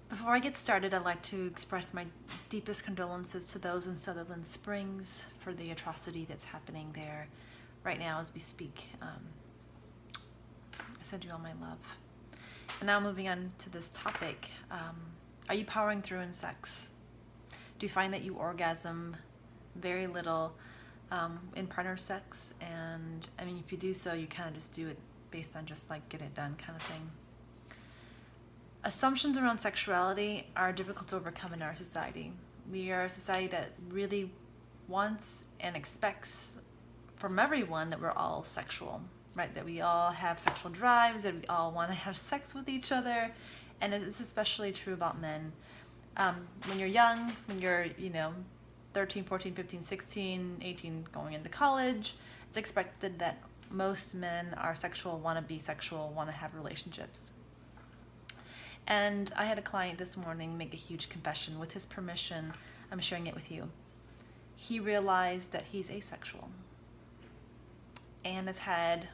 Before I get started, I'd like to express my deepest condolences to those in Sutherland Springs for the atrocity that's happening there right now as we speak. I send you all my love. And now moving on to this topic, are you powering through in sex? Do you find that you orgasm very little in partner sex? And I mean, if you do so, you kind of just do it based on just like get it done kind of thing. Assumptions around sexuality are difficult to overcome in our society. We are a society that really wants and expects from everyone that we're all sexual, right? That we all have sexual drives, that we all want to have sex with each other. And it's especially true about men. When you're young, when you're, 13, 14, 15, 16, 18, going into college, it's expected that most men are sexual, want to be sexual, want to have relationships. And I had a client this morning make a huge confession. With his permission, I'm sharing it with you. He realized that he's asexual and has had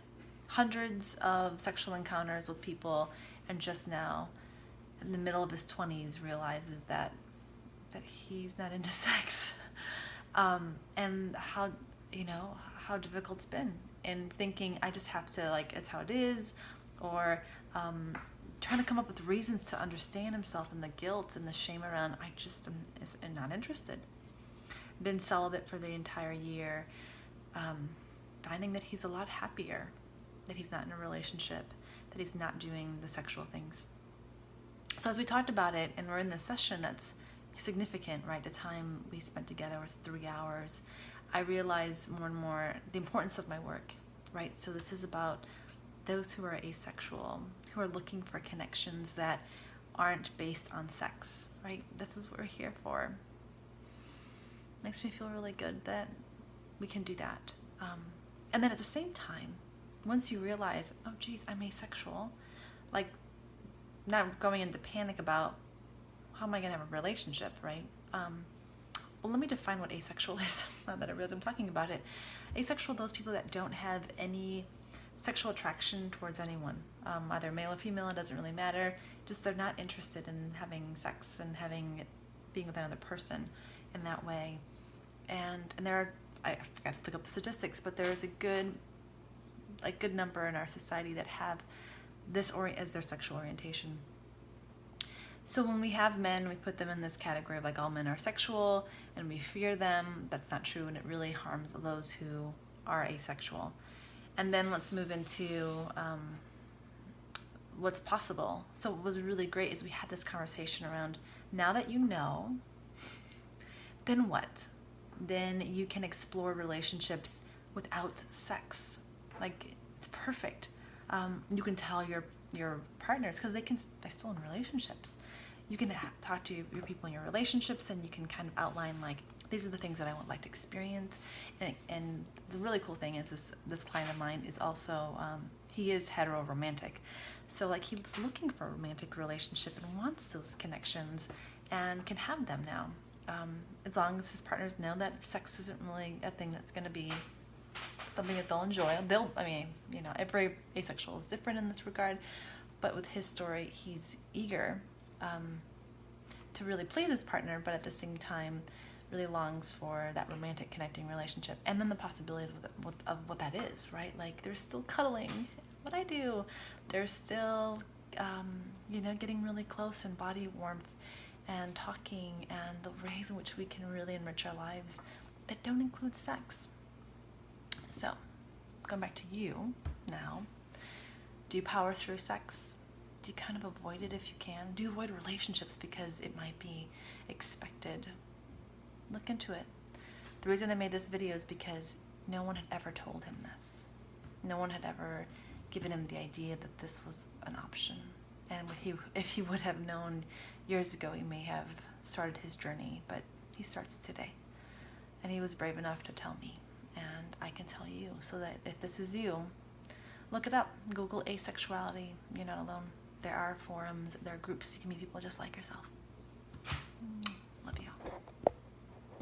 hundreds of sexual encounters with people, and just now, in the middle of his 20s, realizes that he's not into sex. And how difficult it's been. And thinking, I just have to, it's how it is, or trying to come up with reasons to understand himself and the guilt and the shame around, I just am not interested. Been celibate for the entire year, finding that he's a lot happier, that he's not in a relationship, that he's not doing the sexual things. So as we talked about it, and we're in this session that's significant, right? The time we spent together was 3 hours. I realize more and more the importance of my work, right? So this is about those who are asexual, who are looking for connections that aren't based on sex, right? This is what we're here for. Makes me feel really good that we can do that. And then at the same time, once you realize, oh geez, I'm asexual, not going into panic about how am I gonna have a relationship, right? Well, let me define what asexual is, now that I realize I'm talking about it. Asexual, those people that don't have any sexual attraction towards anyone, either male or female, it doesn't really matter, just they're not interested in having sex and being with another person in that way. And there are, I forgot to look up the statistics, but there is a good number in our society that have this as their sexual orientation. So when we have men, we put them in this category of all men are sexual and we fear them. That's not true, and it really harms those who are asexual. And then let's move into what's possible. So what was really great is we had this conversation around, now that you know, then what? Then you can explore relationships without sex. It's perfect. You can tell your partners, because they're still in relationships. You can talk to your people in your relationships, and you can kind of outline these are the things that I would like to experience. And the really cool thing is this client of mine is also he is hetero-romantic, so he's looking for a romantic relationship and wants those connections and can have them now, as long as his partners know that sex isn't really a thing that's going to be something that they'll enjoy. Every asexual is different in this regard, but with his story, he's eager to really please his partner, but at the same time really longs for that romantic connecting relationship. And then the possibilities of what that is, right? There's still cuddling, what I do. There's still, getting really close and body warmth and talking, and the ways in which we can really enrich our lives that don't include sex. So, going back to you now, do you power through sex? Do you kind of avoid it if you can? Do you avoid relationships because it might be expected? Look into it. The reason I made this video is because no one had ever told him this. No one had ever given him the idea that this was an option. And if he would have known years ago, he may have started his journey, but he starts today. And he was brave enough to tell me. And I can tell you, so that if this is you, look it up. Google asexuality. You're not alone. There are forums, there are groups, you can meet people just like yourself.